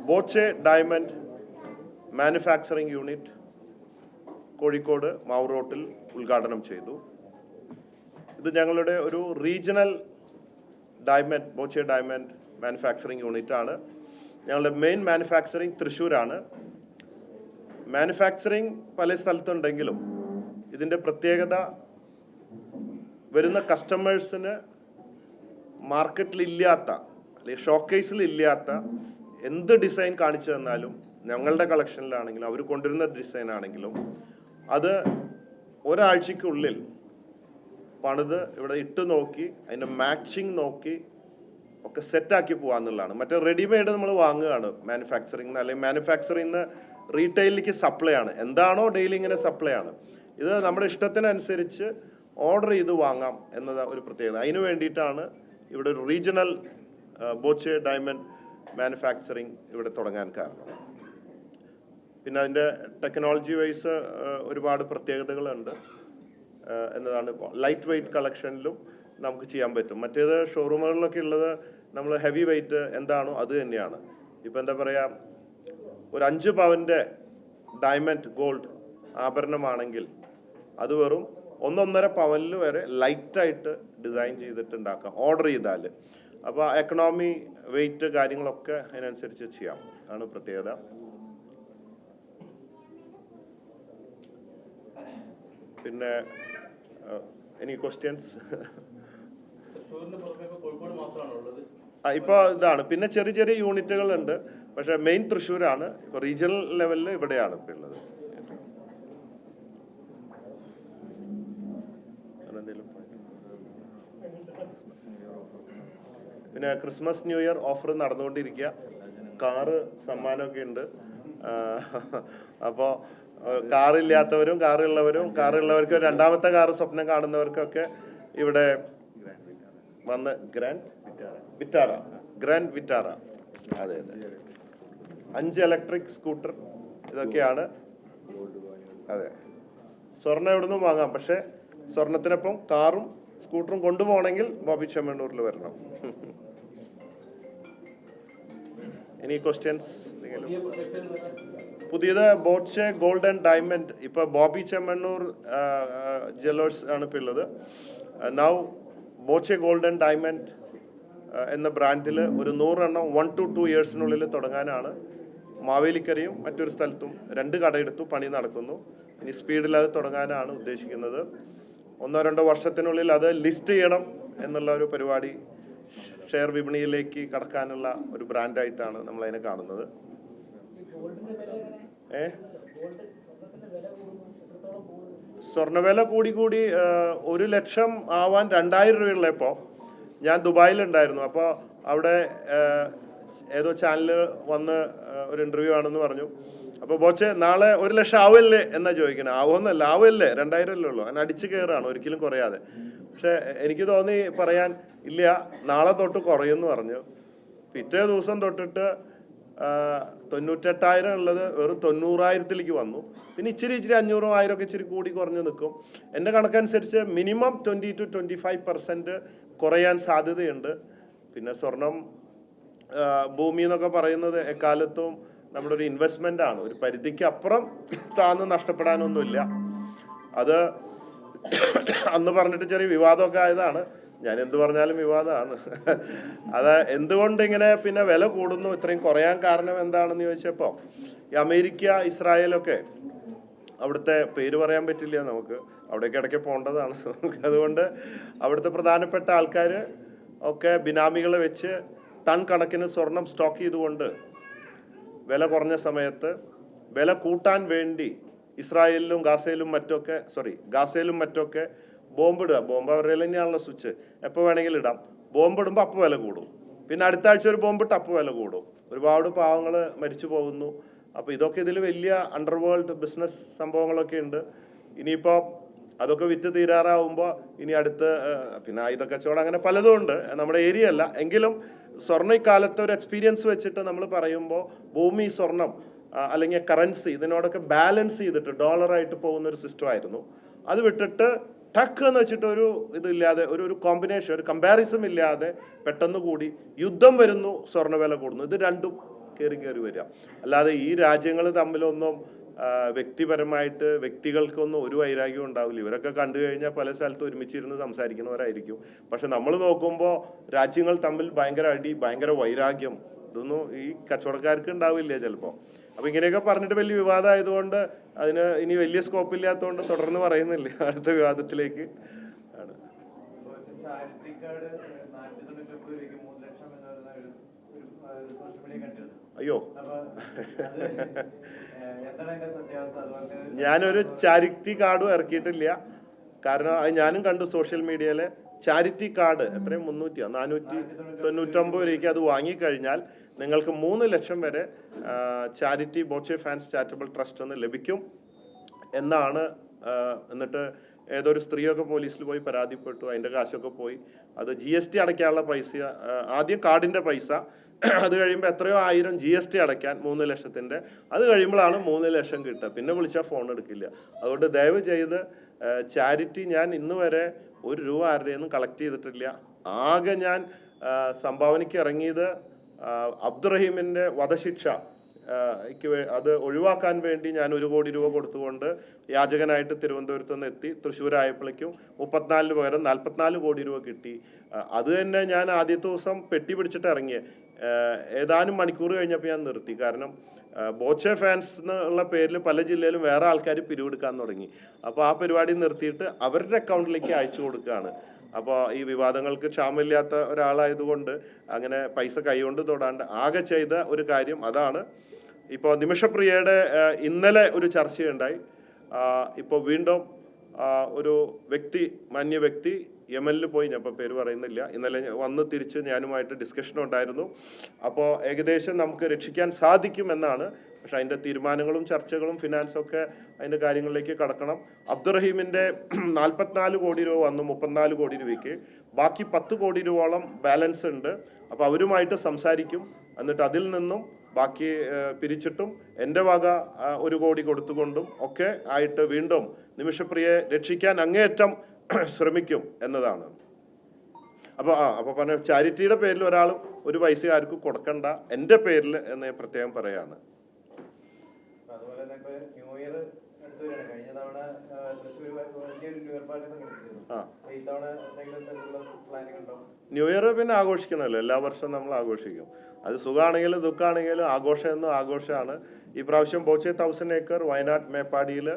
Boche diamond manufacturing unit Kozhikode Mavoor റോട്ടിൽ ഉദ്ഘാടനം ചെയ്തു. ഇത് ഞങ്ങളുടെ ഒരു regional Boche diamond manufacturing unit ആണ്. ഞങ്ങളുടെ മെയിൻ മാനുഫാക്ചറിംഗ് തൃശ്ശൂരാണ്. മാനുഫാക്ചറിംഗ് പല സ്ഥലത്തുണ്ടെങ്കിലും ഇതിൻ്റെ പ്രത്യേകത വരുന്ന കസ്റ്റമേഴ്സിന് മാർക്കറ്റിലില്ലാത്ത അല്ലെങ്കിൽ ഷോക്കേസിൽ ഇല്ലാത്ത എന്ത് ഡിസൈൻ കാണിച്ചു തന്നാലും ഞങ്ങളുടെ കളക്ഷനിലാണെങ്കിലും അവർ കൊണ്ടുവരുന്ന ഡിസൈൻ ആണെങ്കിലും അത് ഒരാഴ്ചക്കുള്ളിൽ പണിത് ഇവിടെ ഇട്ട് നോക്കി അതിൻ്റെ മാച്ചിങ് നോക്കി ഒക്കെ സെറ്റാക്കി പോകാന്നുള്ളതാണ്. മറ്റേ റെഡിമെയ്ഡ് നമ്മൾ വാങ്ങുകയാണ് മാനുഫാക്ചറിംഗ്, അല്ലെങ്കിൽ മാനുഫാക്ചറിംഗ് റീറ്റെയിലിലേക്ക് സപ്ലൈ ആണ്. എന്താണോ ഡെയിലി ഇങ്ങനെ സപ്ലൈ ആണ്. ഇത് നമ്മുടെ ഇഷ്ടത്തിനനുസരിച്ച് ഓർഡർ ചെയ്ത് വാങ്ങാം എന്നത് ഒരു പ്രത്യേകത. അതിനു വേണ്ടിയിട്ടാണ് ഇവിടെ ഒരു റീജിയണൽ ബോച്ചെ ഡയമണ്ട് മാനുഫാക്ചറിംഗ് ഇവിടെ തുടങ്ങാൻ കാരണം. പിന്നെ അതിൻ്റെ ടെക്നോളജി വൈസ് ഒരുപാട് പ്രത്യേകതകളുണ്ട് എന്നതാണ്. ലൈറ്റ് വെയ്റ്റ് കളക്ഷനിലും നമുക്ക് ചെയ്യാൻ പറ്റും. മറ്റേത് ഷോറൂമുകളിലൊക്കെ ഉള്ളത് നമ്മൾ ഹെവി വെയ്റ്റ് എന്താണോ അത് തന്നെയാണ്. ഇപ്പം എന്താ പറയുക, ഒരു 5 പവൻ്റെ ഡയമണ്ട് ഗോൾഡ് ആഭരണമാണെങ്കിൽ അത് വെറും 1.5 പവനിൽ വരെ ലൈറ്റായിട്ട് ഡിസൈൻ ചെയ്തിട്ടുണ്ടാക്കാം ഓർഡർ ചെയ്താൽ. അപ്പോൾ എക്കണോമി വെയ്റ്റ് കാര്യങ്ങളൊക്കെ അതിനനുസരിച്ച് ചെയ്യാം, ആണ് പ്രത്യേകത. പിന്നെ എനി ക്വസ്റ്റ്യൻസ്? ഇപ്പോൾ ഇതാണ്. പിന്നെ ചെറിയ ചെറിയ യൂണിറ്റുകളുണ്ട്, പക്ഷെ മെയിൻ തൃശ്ശൂരാണ്. ഇപ്പോൾ റീജിയണൽ ലെവലിൽ ഇവിടെയാണ് ഇപ്പോൾ ഉള്ളത്. പിന്നെ ക്രിസ്മസ് ന്യൂ ഇയർ ഓഫർ നടന്നുകൊണ്ടിരിക്കുക. കാറ് സമ്മാനമൊക്കെ ഉണ്ട്. അപ്പോൾ കാറില്ലാത്തവരും കാറുള്ളവർക്ക് രണ്ടാമത്തെ കാറ് സ്വപ്നം കാണുന്നവർക്കൊക്കെ ഇവിടെ വന്ന് ഗ്രാൻഡ് വിറ്റാറ അതെ 5 ഇലക്ട്രിക് സ്കൂട്ടർ ഇതൊക്കെയാണ്. അതെ, സ്വർണ്ണം എവിടെ നിന്നും വാങ്ങാം, പക്ഷെ സ്വർണത്തിനൊപ്പം കാറും സ്കൂട്ടറും കൊണ്ടുപോകണമെങ്കിൽ ബോബി ചെമ്മണ്ണൂരിൽ വരണം. ഇനി ക്വസ്റ്റ്യൻസ്? പുതിയത് ബോച്ചെ ഗോൾഡ് ആൻഡ് ഡയമണ്ട് ഇപ്പൊ ബോബി ചെമ്മണ്ണൂർ ജ്വല്ലേഴ്സ് ആണ് ഇപ്പൊ ഉള്ളത്. Now Boche gold and diamond എന്ന ബ്രാൻഡിൽ ഒരു 100 എണ്ണം 1 to 2 ഇയേഴ്സിനുള്ളിൽ തുടങ്ങാനാണ്. മാവേലിക്കരയും മറ്റൊരു സ്ഥലത്തും 2 കടയെടുത്തു, പണി നടക്കുന്നു. ഇനി സ്പീഡിൽ അത് തുടങ്ങാനാണ് ഉദ്ദേശിക്കുന്നത്. 1-2 വർഷത്തിനുള്ളിൽ അത് ലിസ്റ്റ് ചെയ്യണം എന്നുള്ള ഒരു പരിപാടി, ഷെയർ വിപണിയിലേക്ക് കടക്കാനുള്ള ഒരു ബ്രാൻഡായിട്ടാണ് നമ്മൾ അതിനെ കാണുന്നത്. സ്വർണ്ണവില കൂടി 1 ലക്ഷം ആവാൻ 2000 രൂപയുള്ളപ്പോൾ ഞാൻ ദുബായിലുണ്ടായിരുന്നു. അപ്പോൾ അവിടെ ഏതോ ചാനൽ വന്ന് ഒരു ഇൻ്റർവ്യൂ ആണെന്ന് പറഞ്ഞു. അപ്പോൾ ബോച്ചെ നാളെ 1 ലക്ഷം ആവല്ലേ എന്നാ ചോദിക്കുന്നത്. ആവുമെന്നല്ല, ആവല്ലേ, 2000 അല്ലേ ഉള്ളൂ. അങ്ങനെ അടിച്ചു കയറാണ്, ഒരിക്കലും കുറയാതെ. പക്ഷെ എനിക്ക് തോന്നി പറയാൻ, ഇല്ല നാളെ തൊട്ട് കുറയുമെന്ന് പറഞ്ഞു. പിറ്റേ ദിവസം തൊട്ടിട്ട് 98,000 ഉള്ളത് വെറും 90,000-ലേക്ക് വന്നു. പിന്നെ ഇച്ചിരി 500, 1000 ഒക്കെ ഇച്ചിരി കൂടി കുറഞ്ഞു നിൽക്കും. എൻ്റെ കണക്കനുസരിച്ച് മിനിമം 20 to 25% കുറയാൻ സാധ്യതയുണ്ട്. പിന്നെ സ്വർണം ഭൂമി എന്നൊക്കെ പറയുന്നത് എക്കാലത്തും നമ്മുടെ ഒരു ഇൻവെസ്റ്റ്മെന്റ് ആണ്. ഒരു പരിധിക്ക് അപ്പുറം താന്ന് നഷ്ടപ്പെടാനൊന്നുമില്ല. അത് അന്ന് പറഞ്ഞിട്ട് ചെറിയ വിവാദമൊക്കെ ആയതാണ്. ഞാൻ എന്ത് പറഞ്ഞാലും വിവാദമാണ്. അത് എന്തുകൊണ്ട് ഇങ്ങനെ പിന്നെ വില കൂടുന്നു, ഇത്രയും കുറയാൻ കാരണം എന്താണെന്ന് ചോദിച്ചപ്പോൾ ഈ അമേരിക്ക, ഇസ്രായേലൊക്കെ, അവിടുത്തെ പേര് പറയാൻ പറ്റില്ല നമുക്ക്, അവിടേക്ക് ഇടയ്ക്ക് പോകേണ്ടതാണ് നമുക്ക്. അതുകൊണ്ട് അവിടുത്തെ പ്രധാനപ്പെട്ട ആൾക്കാർ ഒക്കെ ബിനാമികളെ വെച്ച് ടൺ കണക്കിന് സ്വർണം സ്റ്റോക്ക് ചെയ്തുകൊണ്ട് വില കുറഞ്ഞ സമയത്ത് വില കൂട്ടാൻ വേണ്ടി ഇസ്രായേലിലും ഗാസയിലും മറ്റൊക്കെ ബോംബിടുക. ബോംബ് അവരുടെ തന്നെയാണല്ലോ സ്വിച്ച്, എപ്പോൾ വേണമെങ്കിലും ഇടാം. ബോംബിടുമ്പോൾ അപ്പോൾ വില കൂടും. പിന്നെ അടുത്ത ആഴ്ച ഒരു ബോംബിട്ട് അപ്പോൾ വില കൂടും. ഒരുപാട് പാവങ്ങൾ മരിച്ചു പോകുന്നു. അപ്പോൾ ഇതൊക്കെ ഇതിൽ വലിയ അണ്ടർവേൾഡ് ബിസിനസ് സംഭവങ്ങളൊക്കെ ഉണ്ട്. ഇനിയിപ്പോൾ അതൊക്കെ വിറ്റ് തീരാറാവുമ്പോൾ ഇനി അടുത്ത് പിന്നെ ആയുധ കച്ചവടം, അങ്ങനെ പലതും ഉണ്ട്. നമ്മുടെ ഏരിയ അല്ല എങ്കിലും സ്വർണ്ണ ഇക്കാലത്തെ ഒരു എക്സ്പീരിയൻസ് വെച്ചിട്ട് നമ്മൾ പറയുമ്പോൾ ഭൂമി, സ്വർണം അല്ലെങ്കിൽ കറൻസി ഇതിനോടൊക്കെ ബാലൻസ് ചെയ്തിട്ട് ഡോളറായിട്ട് പോകുന്ന ഒരു സിസ്റ്റം ആയിരുന്നു. അത് വിട്ടിട്ട് ടക്ക് എന്ന് വെച്ചിട്ട് ഒരു ഇതില്ലാതെ ഒരു കോമ്പിനേഷൻ, ഒരു കമ്പാരിസൺ ഇല്ലാതെ പെട്ടെന്ന് കൂടി യുദ്ധം വരുന്നു, സ്വർണ്ണ വില കൂടുന്നു. ഇത് രണ്ടും കയറി വരിക. അല്ലാതെ ഈ രാജ്യങ്ങൾ തമ്മിലൊന്നും വ്യക്തിപരമായിട്ട് വ്യക്തികൾക്കൊന്നും ഒരു വൈരാഗ്യം ഉണ്ടാവില്ല. ഇവരൊക്കെ കണ്ടു കഴിഞ്ഞാൽ പല സ്ഥലത്ത് ഒരുമിച്ചിരുന്ന് സംസാരിക്കുന്നവരായിരിക്കും. പക്ഷെ നമ്മൾ നോക്കുമ്പോൾ രാജ്യങ്ങൾ തമ്മിൽ ഭയങ്കര അടി, ഭയങ്കര വൈരാഗ്യം, ഇതൊന്നും ഈ കച്ചവടക്കാർക്ക് ഉണ്ടാവില്ല ചിലപ്പോൾ. അപ്പൊ ഇങ്ങനെയൊക്കെ പറഞ്ഞിട്ട് വലിയ വിവാദമായതുകൊണ്ട് അതിന് ഇനി വലിയ സ്കോപ്പ് ഇല്ലാത്തതുകൊണ്ട് തുടർന്ന് പറയുന്നില്ല. അടുത്ത വിവാദത്തിലേക്ക് ആണ്. അയ്യോ, ഞാനൊരു ചാരിറ്റി കാർഡും ഇറക്കിയിട്ടില്ല. കാരണം അത് ഞാനും കണ്ടു സോഷ്യൽ മീഡിയയിലെ ചാരിറ്റി കാർഡ് എത്രയും 499 രൂപയ്ക്ക് അത് വാങ്ങിക്കഴിഞ്ഞാൽ നിങ്ങൾക്ക് 3 ലക്ഷം വരെ charity Boche fans charitable trust എന്ന് ലഭിക്കും എന്നാണ്. എന്നിട്ട് ഏതൊരു സ്ത്രീയൊക്കെ പോലീസിൽ പോയി പരാതിപ്പെട്ടു, അതിൻ്റെ കാശൊക്കെ പോയി. അത് GST അടയ്ക്കാനുള്ള പൈസ, ആദ്യം കാർഡിൻ്റെ പൈസ, അത് കഴിയുമ്പോൾ എത്രയോ 1000 GST അടയ്ക്കാൻ 3 ലക്ഷത്തിൻ്റെ, അത് കഴിയുമ്പോഴാണ് 3 ലക്ഷം കിട്ടുക. പിന്നെ വിളിച്ചാൽ ഫോൺ എടുക്കില്ല. അതുകൊണ്ട് ദയവ് ചെയ്ത് ചാരിറ്റി ഞാൻ ഇന്ന് വരെ 1 രൂപ ആരുടെയൊന്നും കളക്ട് ചെയ്തിട്ടില്ല. ആകെ ഞാൻ സംഭാവനയ്ക്ക് ഇറങ്ങിയത് അബ്ദുറഹീമിൻ്റെ വധശിക്ഷ അത് ഒഴിവാക്കാൻ വേണ്ടി ഞാൻ 1 കോടി രൂപ കൊടുത്തുകൊണ്ട് യാചകനായിട്ട് തിരുവനന്തപുരത്ത് നിന്ന് എത്തി. തൃശ്ശൂരായപ്പോഴേക്കും 34 പകരം 44 കോടി രൂപ കിട്ടി. അത് തന്നെ ഞാൻ ആദ്യത്തെ ദിവസം പെട്ടി പിടിച്ചിട്ട് ഇറങ്ങിയ ഏതാനും മണിക്കൂർ കഴിഞ്ഞപ്പോൾ ഞാൻ നിർത്തി. കാരണം ബോച്ചെ ഫാൻസ് എന്നുള്ള പേരിൽ പല ജില്ലയിലും വേറെ ആൾക്കാർ പിരിവെടുക്കാൻ തുടങ്ങി. അപ്പോൾ ആ പരിപാടി നിർത്തിയിട്ട് അവരുടെ അക്കൗണ്ടിലേക്ക് അയച്ചു കൊടുക്കുകയാണ്. അപ്പോൾ ഈ വിവാദങ്ങൾക്ക് ക്ഷാമമില്ലാത്ത ഒരാളായതുകൊണ്ട് അങ്ങനെ പൈസ കൈകൊണ്ട് തൊടാണ്ട് ആകെ ചെയ്ത ഒരു കാര്യം അതാണ്. ഇപ്പോൾ നിമിഷപ്രിയയുടെ ഇന്നലെ ഒരു ചർച്ചയുണ്ടായി. ഇപ്പോൾ വീണ്ടും ഒരു വ്യക്തി, മാന്യ വ്യക്തി യമനിൽ പോയി, ഞാൻ ഇപ്പോൾ പേര് പറയുന്നില്ല, ഇന്നലെ വന്ന് തിരിച്ച് ഞാനുമായിട്ട് ഡിസ്കഷൻ ഉണ്ടായിരുന്നു. അപ്പോൾ ഏകദേശം നമുക്ക് രക്ഷിക്കാൻ സാധിക്കുമെന്നാണ്. പക്ഷെ അതിൻ്റെ തീരുമാനങ്ങളും ചർച്ചകളും ഫിനാൻസും ഒക്കെ അതിൻ്റെ കാര്യങ്ങളിലേക്ക് കടക്കണം. അബ്ദുറഹീമിൻ്റെ 44 കോടി രൂപ വന്നു 34 കോടി രൂപയ്ക്ക്, ബാക്കി 10 കോടി രൂപയോളം ബാലൻസ് ഉണ്ട്. അപ്പോൾ അവരുമായിട്ട് സംസാരിക്കും. എന്നിട്ട് അതിൽ നിന്നും ബാക്കി പിരിച്ചിട്ടും എൻ്റെ വക 1 കോടി കൊടുത്തുകൊണ്ടും ഒക്കെ ആയിട്ട് വീണ്ടും നിമിഷപ്രിയയെ രക്ഷിക്കാൻ അങ്ങേയറ്റം ശ്രമിക്കും എന്നതാണ്. അപ്പോൾ പറഞ്ഞ ചാരിറ്റിയുടെ പേരിൽ ഒരാളും ഒരു പൈസ ആർക്കും കൊടുക്കണ്ട, എൻ്റെ പേരിൽ എന്ന് പ്രത്യേകം പറയാണ്. ന്യൂ ഇയർ പിന്നെ ആഘോഷിക്കണമല്ലോ, എല്ലാ വർഷവും നമ്മൾ ആഘോഷിക്കും. അത് സുഖമാണെങ്കിലും ദുഃഖമാണെങ്കിലും ആഘോഷം എന്നും ആഘോഷമാണ്. ഈ പ്രാവശ്യം ബോച്ചെ 1000 ഏക്കർ വയനാട് മേപ്പാടിയിൽ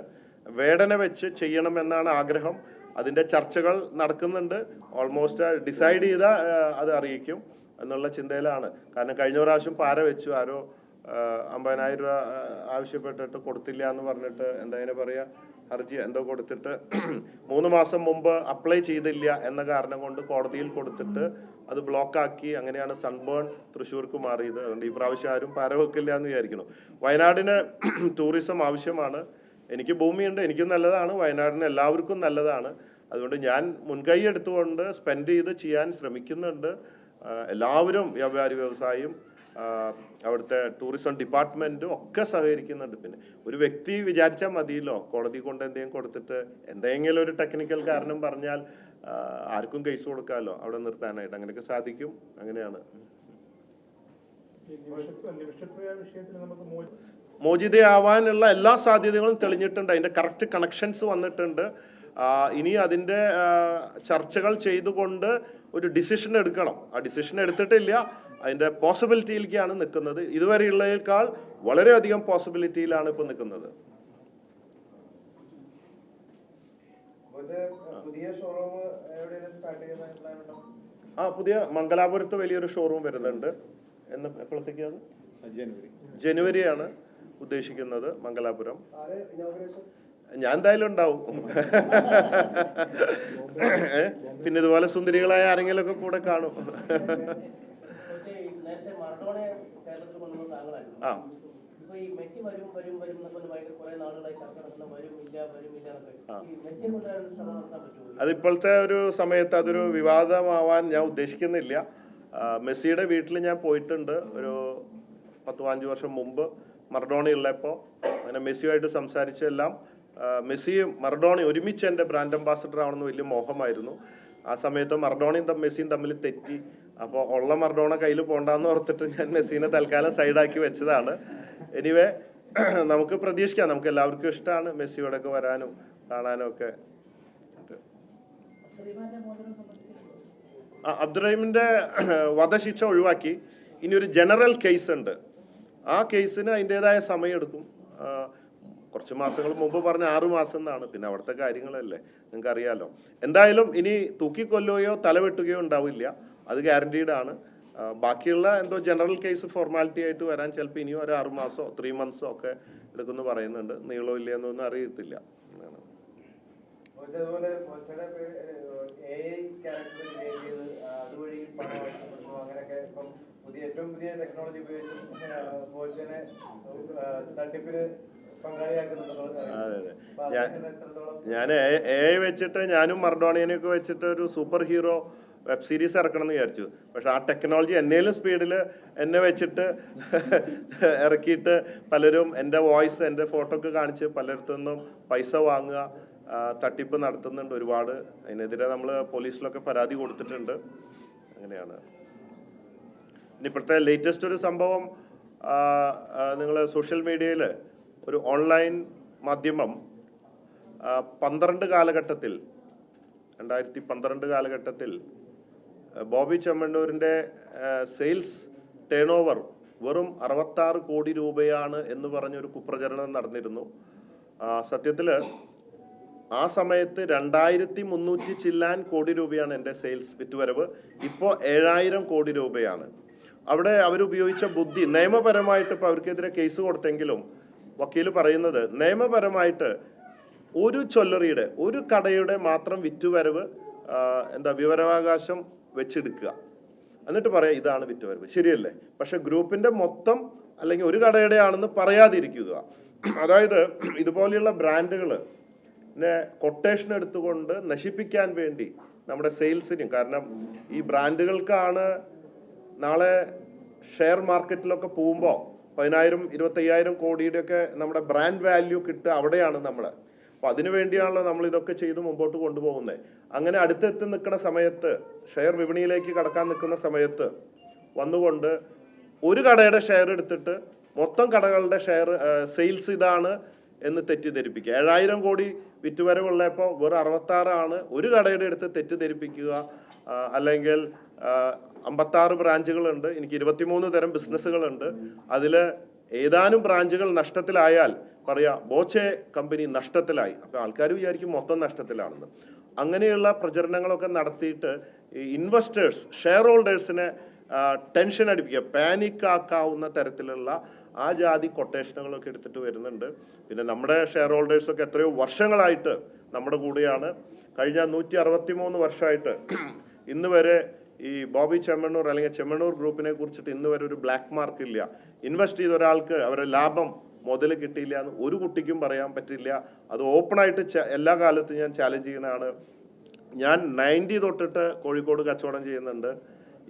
വേടനെ വെച്ച് ചെയ്യണമെന്നാണ് ആഗ്രഹം. അതിൻ്റെ ചർച്ചകൾ നടക്കുന്നുണ്ട്. ഓൾമോസ്റ്റ് ഡിസൈഡ് ചെയ്താൽ അത് അറിയിക്കും എന്നുള്ള ചിന്തയിലാണ്. കാരണം കഴിഞ്ഞ പ്രാവശ്യം പാര വെച്ചു, ആരോ 50,000 രൂപ ആവശ്യപ്പെട്ടിട്ട് കൊടുത്തില്ല എന്ന് പറഞ്ഞിട്ട് എന്താ പറയുക, ഹർജി എന്തോ കൊടുത്തിട്ട് 3 മാസം മുമ്പ് അപ്ലൈ ചെയ്തില്ല എന്ന കാരണം കൊണ്ട് കോടതിയിൽ കൊടുത്തിട്ട് അത് ബ്ലോക്കാക്കി. അങ്ങനെയാണ് സൺബേൺ തൃശ്ശൂർക്ക് മാറിയത്. അതുകൊണ്ട് ഈ പ്രാവശ്യം ആരും പാര വെക്കില്ല എന്ന് വിചാരിക്കുന്നു. വയനാടിന് ടൂറിസം ആവശ്യമാണ്. എനിക്ക് ഭൂമിയുണ്ട്, എനിക്കും നല്ലതാണ്, വയനാടിന് എല്ലാവർക്കും നല്ലതാണ്. അതുകൊണ്ട് ഞാൻ മുൻകൈ എടുത്തുകൊണ്ട് സ്പെൻഡ് ചെയ്ത് ചെയ്യാൻ ശ്രമിക്കുന്നുണ്ട്. എല്ലാവരും, വ്യാപാരി വ്യവസായിയും അവിടുത്തെ ടൂറിസം ഡിപ്പാർട്ട്മെൻറ്റും ഒക്കെ സഹകരിക്കുന്നുണ്ട്. പിന്നെ ഒരു വ്യക്തി വിചാരിച്ചാൽ മതിയല്ലോ, കോടതി കൊണ്ട് എന്തെങ്കിലും കൊടുത്തിട്ട് എന്തെങ്കിലും ഒരു ടെക്നിക്കൽ കാരണം പറഞ്ഞാൽ ആർക്കും കേസ് കൊടുക്കാമല്ലോ അവിടെ നിർത്താനായിട്ട്. അങ്ങനെയൊക്കെ സാധിക്കും. അങ്ങനെയാണ്. മോചിതയാവാനുള്ള എല്ലാ സാധ്യതകളും തെളിഞ്ഞിട്ടുണ്ട്. അതിൻ്റെ കറക്റ്റ് കണക്ഷൻസ് വന്നിട്ടുണ്ട്. ഇനി അതിൻ്റെ ചർച്ചകൾ ചെയ്തുകൊണ്ട് ഒരു ഡിസിഷൻ എടുക്കണം. ആ ഡിസിഷൻ എടുത്തിട്ടില്ല. അതിൻ്റെ പോസിബിലിറ്റിയിലേക്കാണ് നിൽക്കുന്നത്. ഇതുവരെയുള്ളതിനേക്കാൾ വളരെയധികം പോസിബിലിറ്റിയിലാണ് ഇപ്പോൾ നിൽക്കുന്നത്. പുതിയ മംഗലാപുരത്ത് വലിയൊരു ഷോറൂം വരുന്നുണ്ട്. എപ്പോഴത്തേക്കാണ്? ജനുവരിയാണ് ഉദ്ദേശിക്കുന്നത്. മംഗലാപുരം. ഞാൻ എന്തായാലും ഉണ്ടാവും. പിന്നെ ഇതുപോലെ സുന്ദരികളായ ആരെങ്കിലും ഒക്കെ കൂടെ കാണും. ആ, അതിപ്പോഴത്തെ ഒരു സമയത്ത് അതൊരു വിവാദമാവാൻ ഞാൻ ഉദ്ദേശിക്കുന്നില്ല. മെസ്സിയുടെ വീട്ടിൽ ഞാൻ പോയിട്ടുണ്ട് ഒരു 10-15 വർഷം മുമ്പ്, മറഡോണ ഉള്ളപ്പോൾ. അങ്ങനെ മെസ്സിയുമായിട്ട് സംസാരിച്ചെല്ലാം. മെസ്സിയും മറഡോണയും ഒരുമിച്ച് എൻ്റെ ബ്രാൻഡ് അംബാസഡർ ആവണമെന്ന് വലിയ മോഹമായിരുന്നു. ആ സമയത്ത് മറഡോണയും മെസ്സിയും തമ്മിൽ തെറ്റി. അപ്പോൾ ഉള്ള മർഡോണ കയ്യിൽ പോണ്ടെന്ന് ഓർത്തിട്ട് ഞാൻ മെസ്സിനെ തൽക്കാലം സൈഡാക്കി വെച്ചതാണ്. എനിവേ നമുക്ക് പ്രതീക്ഷിക്കാം, നമുക്ക് എല്ലാവർക്കും ഇഷ്ടമാണ് മെസ്സി ഇവിടെയൊക്കെ വരാനും കാണാനും ഒക്കെ. അബ്ദുറഹീമിൻ്റെ വധശിക്ഷ ഒഴിവാക്കി. ഇനി ഒരു ജനറൽ കേസ് ഉണ്ട്. ആ കേസിന് അതിൻ്റെതായ സമയമെടുക്കും. കുറച്ച് മാസങ്ങൾ മുമ്പ് പറഞ്ഞ 6 മാസം എന്നാണ്. പിന്നെ അവിടുത്തെ കാര്യങ്ങളല്ലേ, നിങ്ങൾക്ക് അറിയാലോ. എന്തായാലും ഇനി തൂക്കിക്കൊല്ലുകയോ തലവെട്ടുകയോ ഉണ്ടാവില്ല, അത് ഗ്യാരണ്ടീഡ് ആണ്. ബാക്കിയുള്ള എന്തോ ജനറൽ കേസ് ഫോർമാലിറ്റി ആയിട്ട് വരാൻ ചിലപ്പോൾ ഇനിയും ഒരു 6 മാസമോ 3 മന്ത്സോ ഒക്കെ എടുക്കുമെന്ന് പറയുന്നുണ്ട്. നീളോ ഇല്ലയെന്നൊന്നും അറിയത്തില്ല. ഞാൻ AI വെച്ചിട്ട് ഞാനും മർഡോണിയനൊക്കെ വെച്ചിട്ട് ഒരു സൂപ്പർ ഹീറോ വെബ് സീരീസ് ഇറക്കണം എന്ന് വിചാരിച്ചു. പക്ഷെ ആ ടെക്നോളജി എന്നേലും സ്പീഡിൽ എന്നെ വെച്ചിട്ട് ഇറക്കിയിട്ട് പലരും എൻ്റെ വോയിസ് എൻ്റെ ഫോട്ടോ ഒക്കെ കാണിച്ച് പലയിടത്തു നിന്നും പൈസ വാങ്ങുക, തട്ടിപ്പ് നടത്തുന്നുണ്ട് ഒരുപാട്. അതിനെതിരെ നമ്മൾ പോലീസിലൊക്കെ പരാതി കൊടുത്തിട്ടുണ്ട്. അങ്ങനെയാണ്. ഇനി ഇപ്പോഴത്തെ ലേറ്റസ്റ്റ് ഒരു സംഭവം, നിങ്ങൾ സോഷ്യൽ മീഡിയയിൽ ഒരു ഓൺലൈൻ മാധ്യമം 2012 കാലഘട്ടത്തിൽ ബോബി ചെമ്മണ്ണൂരിൻ്റെ സെയിൽസ് ടേൺ ഓവർ വെറും 66 കോടി രൂപയാണ് എന്ന് പറഞ്ഞൊരു കുപ്രചരണം നടന്നിരുന്നു. സത്യത്തിൽ ആ സമയത്ത് 2300 ചില്ലാൻ കോടി രൂപയാണ് എൻ്റെ സെയിൽസ് വിറ്റുവരവ്. ഇപ്പോൾ 7000 കോടി രൂപയാണ്. അവിടെ അവരുപയോഗിച്ച ബുദ്ധി, നിയമപരമായിട്ട് ഇപ്പോൾ അവർക്കെതിരെ കേസ് കൊടുത്തെങ്കിലും വക്കീൽ പറയുന്നത് നിയമപരമായിട്ട് ഒരു ജ്വല്ലറിയുടെ ഒരു കടയുടെ മാത്രം വിറ്റുവരവ് വിവരാവകാശം വെച്ചെടുക്കുക, എന്നിട്ട് പറയാം ഇതാണ് വിറ്റുവരവ്, ശരിയല്ലേ? പക്ഷെ ഗ്രൂപ്പിന്റെ മൊത്തം അല്ലെങ്കിൽ ഒരു കടയുടെ ആണെന്ന് പറയാതിരിക്കുക. അതായത് ഇതുപോലെയുള്ള ബ്രാൻഡുകൾ കൊട്ടേഷൻ എടുത്തുകൊണ്ട് നശിപ്പിക്കാൻ വേണ്ടി നമ്മുടെ സെയിൽസിനും, കാരണം ഈ ബ്രാൻഡുകൾക്കാണ് നാളെ ഷെയർ മാർക്കറ്റിലൊക്കെ പോകുമ്പോൾ 10,000-25,000 കോടിയുടെയൊക്കെ നമ്മുടെ ബ്രാൻഡ് വാല്യൂ കിട്ടുക അവിടെയാണ് നമ്മൾ. അപ്പോൾ അതിനു വേണ്ടിയാണല്ലോ നമ്മൾ ഇതൊക്കെ ചെയ്ത് മുമ്പോട്ട് കൊണ്ടുപോകുന്നത്. അങ്ങനെ അടുത്തെത്തി നിൽക്കുന്ന സമയത്ത്, ഷെയർ വിപണിയിലേക്ക് കടക്കാൻ നിൽക്കുന്ന സമയത്ത് വന്നുകൊണ്ട് ഒരു കടയുടെ ഷെയർ എടുത്തിട്ട് മൊത്തം കടകളുടെ ഷെയർ സെയിൽസ് ഇതാണ് എന്ന് തെറ്റിദ്ധരിപ്പിക്കുക. 7000 കോടി വിറ്റുവരവുള്ളപ്പോൾ വെറും 66 ആണ് ഒരു കടയുടെ അടുത്ത് തെറ്റിദ്ധരിപ്പിക്കുക. അല്ലെങ്കിൽ 56 ബ്രാഞ്ചുകളുണ്ട്, എനിക്ക് 23 തരം ബിസിനസ്സുകളുണ്ട്, അതിൽ ഏതാനും ബ്രാഞ്ചുകൾ നഷ്ടത്തിലായാൽ പറയാ ബോച്ചെ കമ്പനി നഷ്ടത്തിലായി, അപ്പോൾ ആൾക്കാർ വിചാരിക്കും മൊത്തം നഷ്ടത്തിലാണെന്ന്. അങ്ങനെയുള്ള പ്രചരണങ്ങളൊക്കെ നടത്തിയിട്ട് ഈ ഇൻവെസ്റ്റേഴ്സ്, ഷെയർ ഹോൾഡേഴ്സിനെ ടെൻഷൻ അടിപ്പിക്കുക, പാനിക് ആക്കാവുന്ന തരത്തിലുള്ള ആ ജാതി കൊട്ടേഷനുകളൊക്കെ എടുത്തിട്ട് വരുന്നുണ്ട്. പിന്നെ നമ്മുടെ ഷെയർ ഹോൾഡേഴ്സൊക്കെ എത്രയോ വർഷങ്ങളായിട്ട് നമ്മുടെ കൂടെയാണ്. കഴിഞ്ഞ 163 വർഷമായിട്ട് ഇന്ന് വരെ ഈ ബോബി ചെമ്മണ്ണൂർ അല്ലെങ്കിൽ ചെമ്മണ്ണൂർ ഗ്രൂപ്പിനെ കുറിച്ചിട്ട് ഇന്ന് വരെ ഒരു ബ്ലാക്ക് മാർക്ക് ഇല്ല. ഇൻവെസ്റ്റ് ചെയ്ത ഒരാൾക്ക് അവരുടെ ലാഭം മുതൽ കിട്ടിയില്ല എന്ന് ഒരു കുട്ടിക്കും പറയാൻ പറ്റില്ല. അത് ഓപ്പണായിട്ട് എല്ലാ കാലത്തും ഞാൻ ചാലഞ്ച് ചെയ്യുന്നതാണ്. ഞാൻ 90 തൊട്ടിട്ട് കോഴിക്കോട് കച്ചവടം ചെയ്യുന്നുണ്ട്.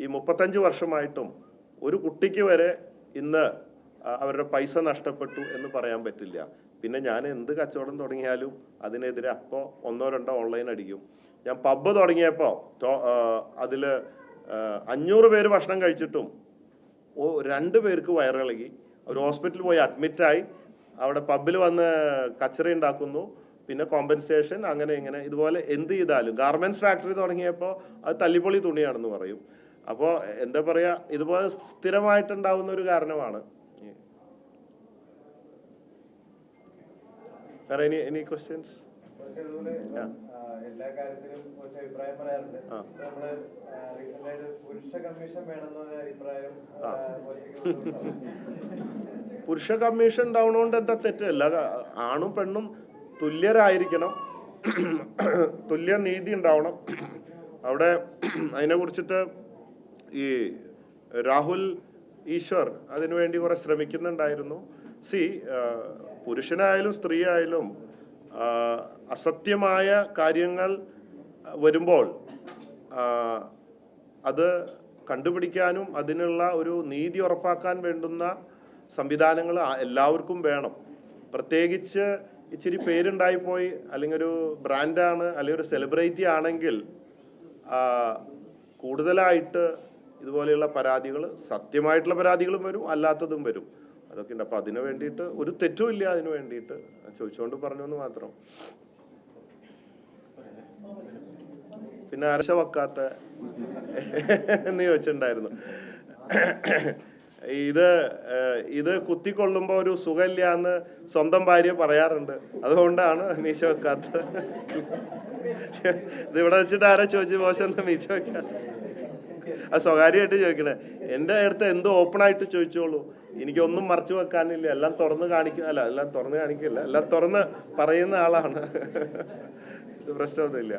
ഈ 35 വർഷമായിട്ടും ഒരു കുട്ടിക്ക് വരെ ഇന്ന് അവരുടെ പൈസ നഷ്ടപ്പെട്ടു എന്ന് പറയാൻ പറ്റില്ല. പിന്നെ ഞാൻ എന്ത് കച്ചവടം തുടങ്ങിയാലും അതിനെതിരെ അപ്പോൾ 1-2 ഓൺലൈൻ അടിക്കും. ഞാൻ പബ്ബ് തുടങ്ങിയപ്പോൾ അതിൽ 500 പേര് ഭക്ഷണം കഴിച്ചിട്ടും 2 പേർക്ക് വയറിളകി. ഒരു ഹോസ്പിറ്റലിൽ പോയി അഡ്മിറ്റായി. അവിടെ പബ്ബിൽ വന്ന് കച്ചറ ഉണ്ടാക്കുന്നു, പിന്നെ കോമ്പൻസേഷൻ, അങ്ങനെ ഇങ്ങനെ. ഇതുപോലെ എന്ത് ചെയ്താലും ഗാർമെന്റ്സ് ഫാക്ടറി തുടങ്ങിയപ്പോൾ അത് തല്ലിപ്പൊളി തുണിയാണെന്ന് പറയും. അപ്പോൾ എന്താ പറയുക, ഇതുപോലെ സ്ഥിരമായിട്ടുണ്ടാവുന്ന ഒരു കാരണമാണ്. വേറെ എനി ക്വസ്റ്റ്യൻസ്? എല്ലാ കാര്യത്തിലും അഭിപ്രായം പറയാറുണ്ട്. നമ്മള് റീസെന്റ് പുരുഷ കമ്മീഷൻ വേണമെന്നുള്ള അഭിപ്രായം. പുരുഷ കമ്മീഷൻ ഉണ്ടാവണോണ്ട് എന്താ തെറ്റല്ല. ആണും പെണ്ണും തുല്യരായിരിക്കണം, തുല്യ നീതി ഉണ്ടാവണം. അവിടെ അതിനെ കുറിച്ചിട്ട് ഈ രാഹുൽ ഈശ്വർ അതിനുവേണ്ടി കുറെ ശ്രമിക്കുന്നുണ്ടായിരുന്നു. പുരുഷനായാലും സ്ത്രീ ആയാലും അസത്യമായ കാര്യങ്ങൾ വരുമ്പോൾ അത് കണ്ടുപിടിക്കാനും അതിനുള്ള ഒരു നീതി ഉറപ്പാക്കാൻ വേണ്ടുന്ന സംവിധാനങ്ങൾ എല്ലാവർക്കും വേണം. പ്രത്യേകിച്ച് ഇച്ചിരി പേരുണ്ടായിപ്പോയി, അല്ലെങ്കിൽ ഒരു ബ്രാൻഡാണ് അല്ലെങ്കിൽ ഒരു സെലിബ്രിറ്റി ആണെങ്കിൽ കൂടുതലായിട്ട് ഇതുപോലെയുള്ള പരാതികൾ, സത്യമായിട്ടുള്ള പരാതികളും വരും, അല്ലാത്തതും വരും. അതൊക്കെ ഉണ്ട്. അപ്പം അതിന് വേണ്ടിയിട്ട് ഒരു തെറ്റുമില്ല, അതിന് വേണ്ടിയിട്ട് ചോദിച്ചുകൊണ്ട് പറഞ്ഞു എന്ന് മാത്രം. പിന്നെ അരശ വെക്കാത്ത എന്ന് ചോദിച്ചിട്ടുണ്ടായിരുന്നു. ഇത് കുത്തിക്കൊള്ളുമ്പോൾ ഒരു സുഖമില്ല എന്ന് സ്വന്തം ഭാര്യ പറയാറുണ്ട്. അതുകൊണ്ടാണ് മീശ വെക്കാത്തത്. ഇത് ഇവിടെ വെച്ചിട്ട് ആരാ ചോദിച്ചു മോശം മീശ വെക്കാത്ത? അത് സ്വകാര്യമായിട്ട് ചോദിക്കണേ. എൻ്റെ അടുത്ത് എന്തോ ഓപ്പൺ ആയിട്ട് ചോദിച്ചോളൂ. എനിക്കൊന്നും മറച്ചു വെക്കാനില്ല. എല്ലാം തുറന്ന് കാണിക്കില്ല. എല്ലാം തുറന്ന് പറയുന്ന ആളാണ്. ഇത് പ്രശ്നമൊന്നുമില്ല.